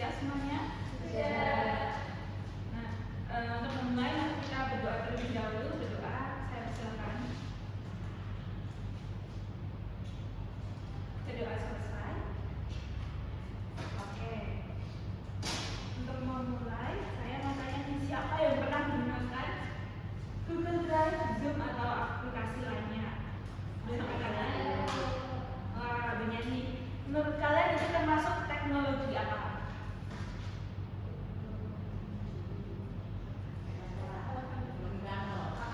Siap semuanya? Nah, untuk memulai kita berdoa terlebih dahulu. Berdoa, saya persilakan. Berdoa selesai. Oke. Untuk memulai, saya mau tanya siapa yang pernah menggunakan Google Drive, Zoom atau aplikasi lainnya? Sampai kalian? Wah, banyak nih. Menurut kalian itu termasuk teknologi apa?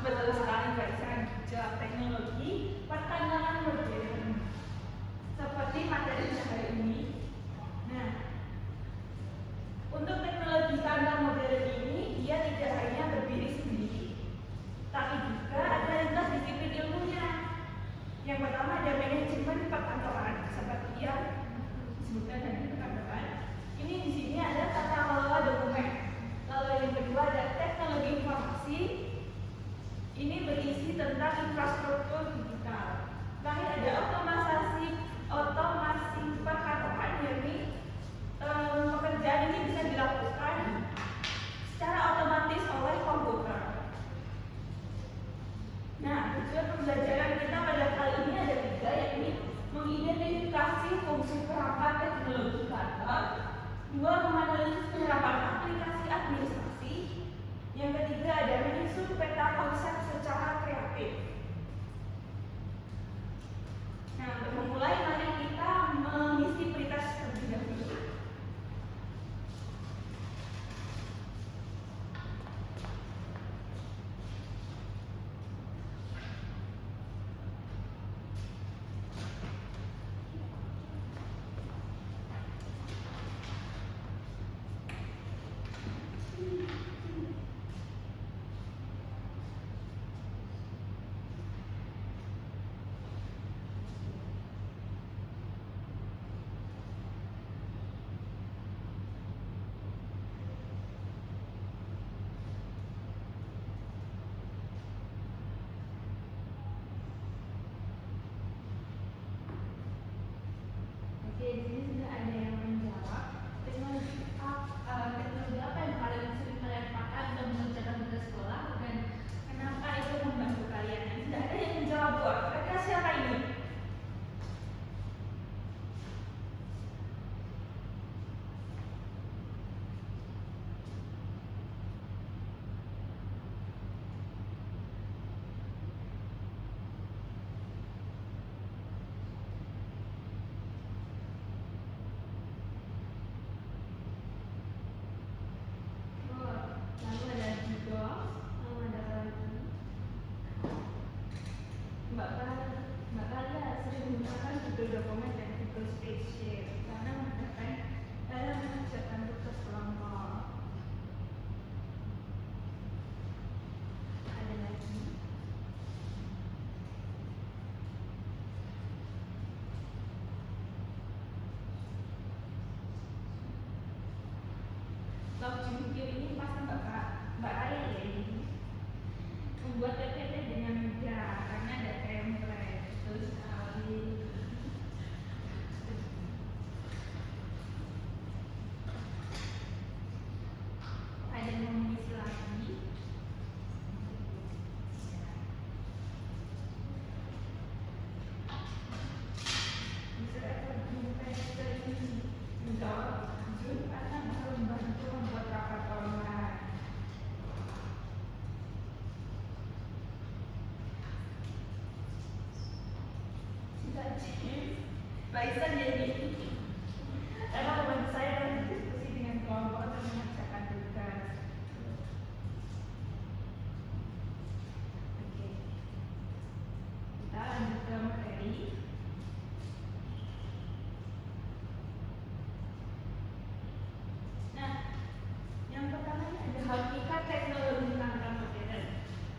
Betul sekali, Mbak Isan. Jawab teknologi pertanyaan modern seperti materi hari ini. Nah, untuk teknologi standar modern ini dia tidak hanya berdiri sendiri, tapi juga ada lintas disiplin ilmunya. Yang pertama ada manajemen perkantoran seperti yang disebutkan tadi perkantoran. Ini di sini ada tata kelola dokumen. Lalu yang kedua ada teknologi informasi. Ini berisi tentang infrastruktur digital. Terakhir ada otomasi perkantoran, yakni pekerjaan ini bisa dilakukan secara otomatis oleh komputer. Nah, tujuan pembelajaran kita pada kali ini ada 3, yakni mengidentifikasi fungsi perangkat teknologi kantor, 2 menganalisis penerapan aplikasi administrasi, yang ketiga ada menyusun peta konsep secara kreatif. Nah, untuk memulai mari kita mengisi pretest terlebih dahulu. Mbak Aya ya ini membuat PPT dengan mudah karena ada template betul sekali. Ada yang mau mengisi lagi? Bisa PPT ini menjawab karena bisa membantu membuat rapat online. Baiklah jadi karena membantu saya dalam diskusi dengan kelompok dan mengerjakan tugas. Oke, kita lanjut ke materi. Nah, yang pertama ada hakikat teknologi karta modern.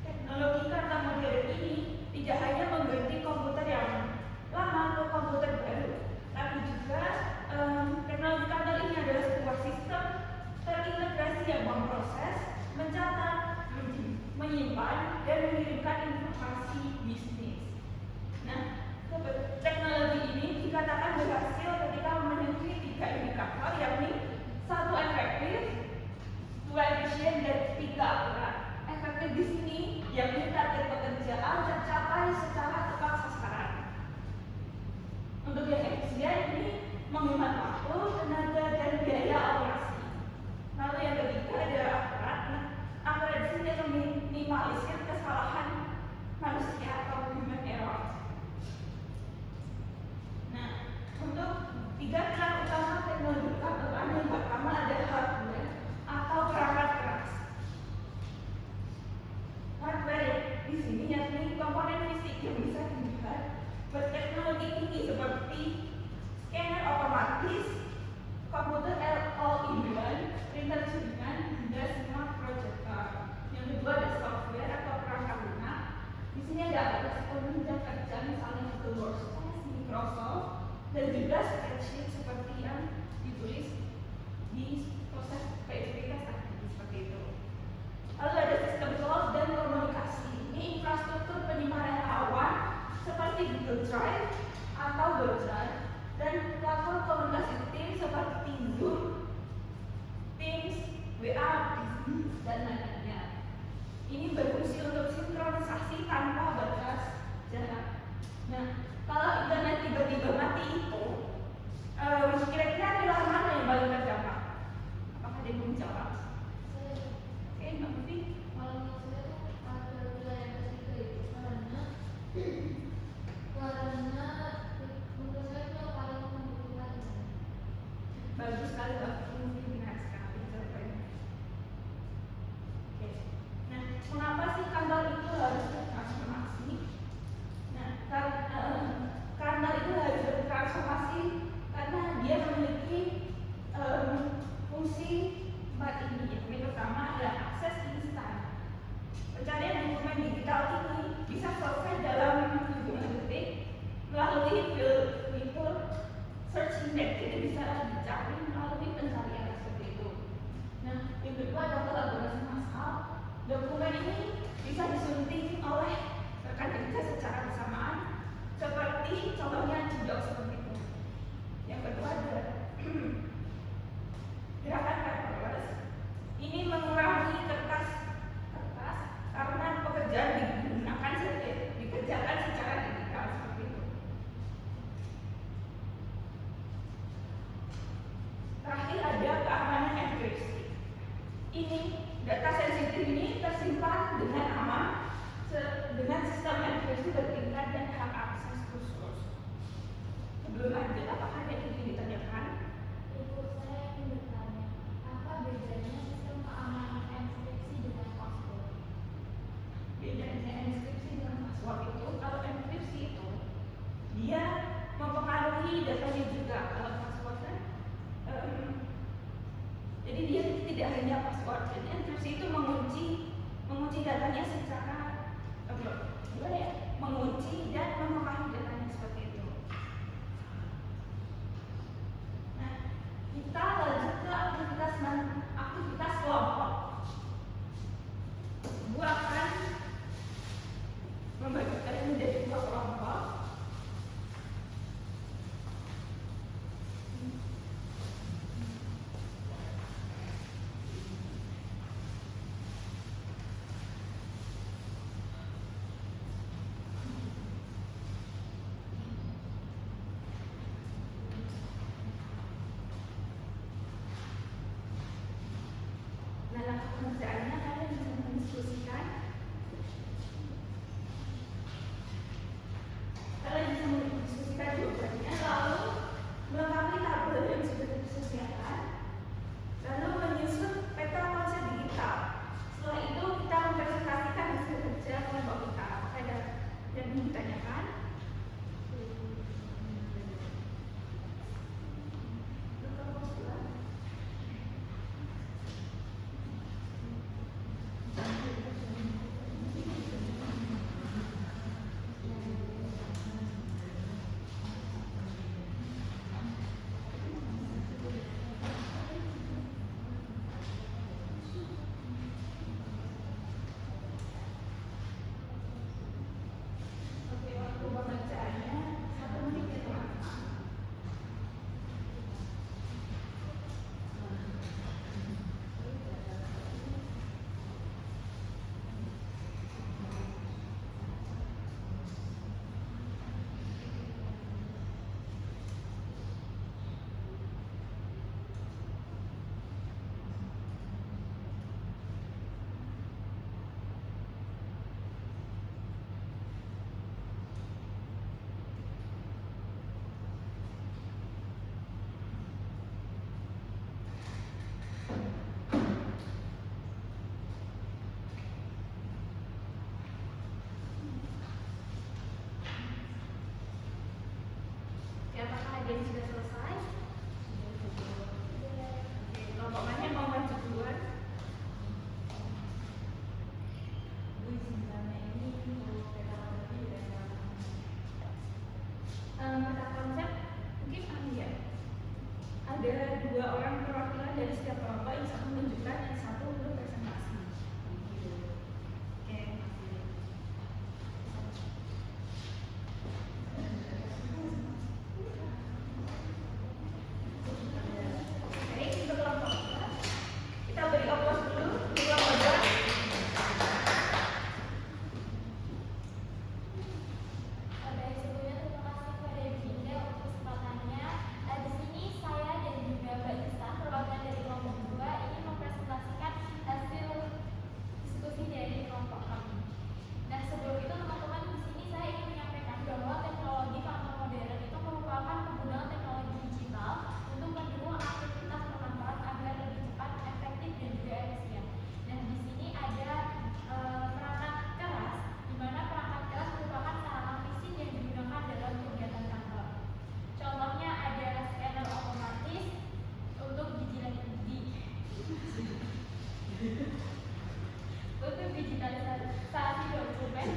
Teknologi karta modern ini tidak hanya mengganti komputer yang lama ke komputer baru, tapi juga teknologi kantor ini adalah sebuah sistem terintegrasi yang memproses, mencatat, menyimpan, dan mengirimkan informasi bisnis. Nah, teknologi ini dikatakan berhasil ketika memenuhi 3 indikator, yakni 1 efektif, 2 efisien, dan 3 akurat. Efektif di sini yakni target pekerjaan tercapai secara tepat sasaran. Untuk yang efisien ini menghemat waktu, tenaga, dan biaya operasi. Lalu yang ketiga adalah akurat. Akurat di sini meminimalisir kesalahan manusia atau human error. Nah, untuk 3 pilar utama teknologi kantoran, yang pertama ada hardware atau perangkat keras. Hardware di sini yakni komponen fisik yang bisa dilihat berteknologi tinggi seperti scanner otomatis, komputer all-in-one, printer jaringan, hingga smart projector. Yang kedua ada software atau perangkat lunak. Di sini ada aplikasi penunjang kerja misalnya Google Workspace, Microsoft, dan juga spreadsheet seperti yang ditulis di proses PPT tadi seperti itu. Lalu ada sistem cloud dan komunikasi. Ini infrastruktur penyimpanan awan seperti Google Drive atau OneDrive, dan platform komunikasi tim seperti Zoom, Teams, WA, Business, dan lainnya. Ini berfungsi untuk sinkronisasi tanpa batas jarak. Nah, kalau internet tiba-tiba mati itu, kira-kira pilar mana yang paling terdampak? Apakah ada yang mau menjawab? Oke, Mbak Mufi. Kalau menurut saya tuh ada pilar yang ketiga itu karena menurut saya itu paling membutuhkan. Bagus sekali Mbak Mufi, benar sekali jawabannya. Oke. Nah, mengapa sih kantor itu harus bertransformasi? Nah, kantor itu harus bertransformasi karena dia memiliki fungsi 4 ini. Yang pertama adalah akses instan. Pencarian dokumen digital ini bisa selesai dalam hitungan detik melalui fitur search index. Jadi bisa dicari melalui pencarian seperti itu. Nah, yang kedua adalah kolaborasi massal. Dokumen ini bisa disunting oleh rekan kerja secara bersamaan, seperti contohnya Cidok seperti itu. Yang kedua adalah gerakan paperless. Ini mengurangi kertas karena pekerjaan dikerjakan secara digital seperti itu. Terakhir ada keamanan enkripsi. Ini data sensitif ini tersimpan dengan aman dengan sistem enkripsi bertingkat dan hak akses khusus. Sebelum lanjut, apakah ada yang ingin ditanyakan? Ibu saya ingin bertanya, apa bedanya sistem keamanan enkripsi dengan password? Bedanya enkripsi dengan password itu, kalau enkripsi itu dia mempengaruhi datanya juga. Kalau password kan jadi dia tidak hanya password. Jadi enkripsi itu mengunci datanya secara mengunci dan mempengaruhi datanya seperti itu. Nah, kita lanjut ke aktivitas kelompok. yang sudah selesai? Oke, kelompok mana yang mau maju duluan? Bu izin tanya, ini untuk peta lebih dari peta konsep mungkin ya. Ada 2 orang perwakilan dari setiap kelompok, yang satu menunjukkan, yang satu untuk presentasi. Oke, baik, untuk kelompok kita beri aplaus dulu untuk kelompok 2. Baik, sebelumnya terima kasih kepada Ibu Indah untuk kesempatannya. Di sini saya dan juga Mbak Lisa, perwakilan dari kelompok 2, ingin mempresentasikan hasil diskusi dari kelompok kami. Nah, sebelum itu teman-teman, di sini saya ingin menyampaikan bahwa teknologi kantor modern itu merupakan penggunaan teknologi digital untuk mendukung aktivitas perkantoran agar lebih cepat, efektif, dan juga efisien. Nah, di sini ada perangkat keras, di mana perangkat keras merupakan sarana fisik yang digunakan dalam kegiatan kantor. Contohnya ada scanner otomatis untuk untuk digitalisasi dokumen,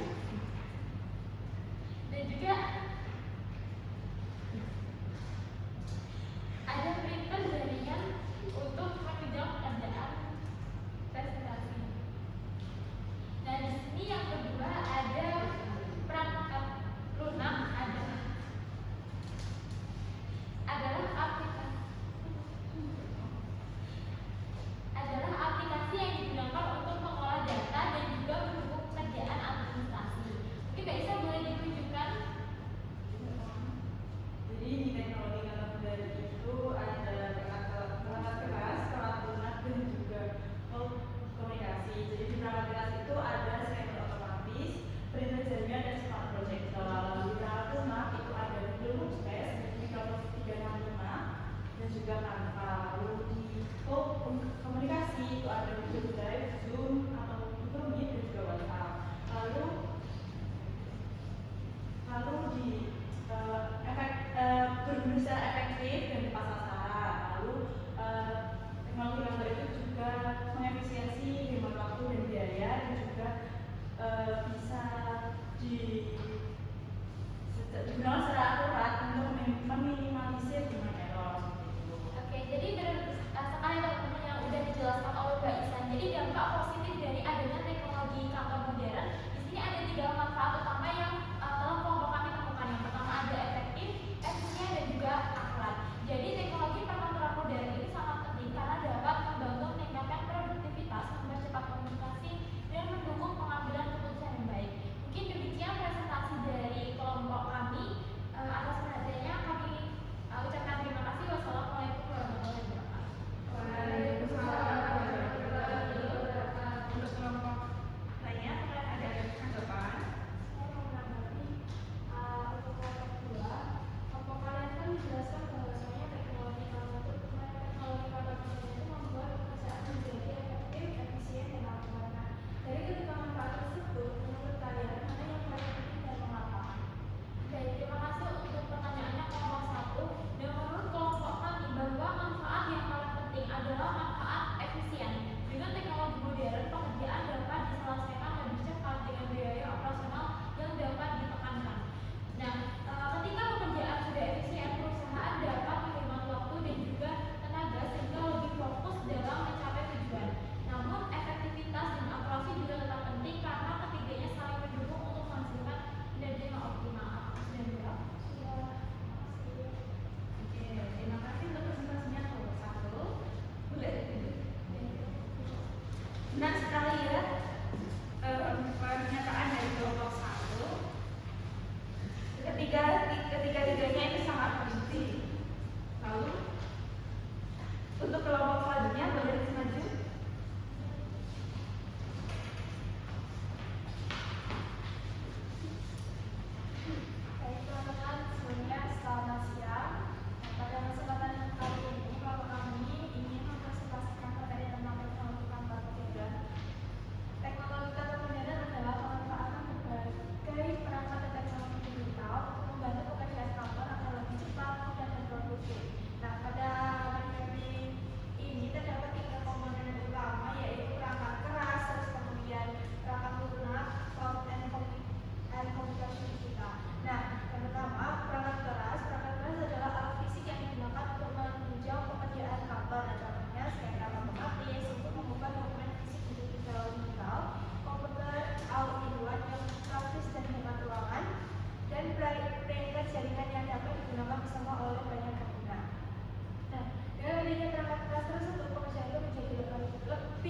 dan juga ada printer jaringan untuk menunjang pekerjaan presentasi. Nah, di sini yang kedua ada perangkat lunak, adalah aplikasi yang digunakan untuk mengolah data dan juga mendukung pekerjaan administrasi. Mungkin Mbak Isa boleh ditunjukkan. Jadi di teknologi kantor modern itu ada perangkat keras, perangkat lunak, dan juga komunikasi. Jadi di perangkat keras itu ada scanner otomatis, printer jaringan, dan smart projector. Lalu di perangkat lunak itu ada Google Workspace, Microsoft 365, dan juga Canva. Lalu di komunikasi itu ada Google Drive, Zoom, atau Google Meet, dan juga WhatsApp. Lalu di berguna secara efektif dan tepat sasaran. Lalu teknologi kantor itu juga mengefisiensi hemat waktu dan biaya, dan juga bisa digunakan secara akurat untuk meminimalisir human error seperti itu. Oke, jadi sekali teman-teman yang udah dijelaskan oleh Mbak Isa. Jadi dampak positif dari adanya teknologi kantor modern, di sini ada 3 manfaat utama yang telah kelompok kami temukan. Yang pertama ada efektif, efisien, dan juga akurat. Jadi teknologi perkantoran modern ini sangat penting karena dapat membantu meningkatkan produktivitas, mempercepat komunikasi, dan mendukung pengambilan keputusan yang baik. Mungkin demikian presentasi dari kelompok kami. Atas perhatiannya kami ucapkan terima kasih. Wassalamualaikum warahmatullahi wabarakatuh. Waalaikumsalam warahmatullahi wabarakatuh. Untuk kelompok lainnya, apakah ada tanggapan?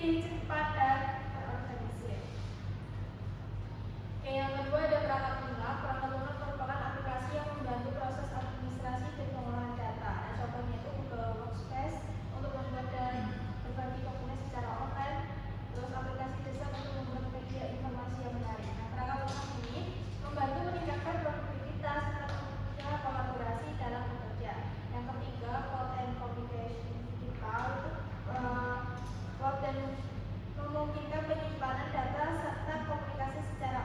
lebih cepat dan terorganisir. Yang kedua ada perangkat lunak. Perangkat lunak merupakan aplikasi yang membantu proses administrasi dan pengolahan data. Nah, contohnya itu Google Workspace untuk membuat dan berbagi dokumen secara online. Terus aplikasi desa untuk membuat media informasi yang menarik. Nah, perangkat lunak ini membantu meningkatkan produktivitas serta kolaborasi dalam bekerja. Yang ketiga, cloud and communication digital itu cloud dan memungkinkan penyimpanan data serta komunikasi secara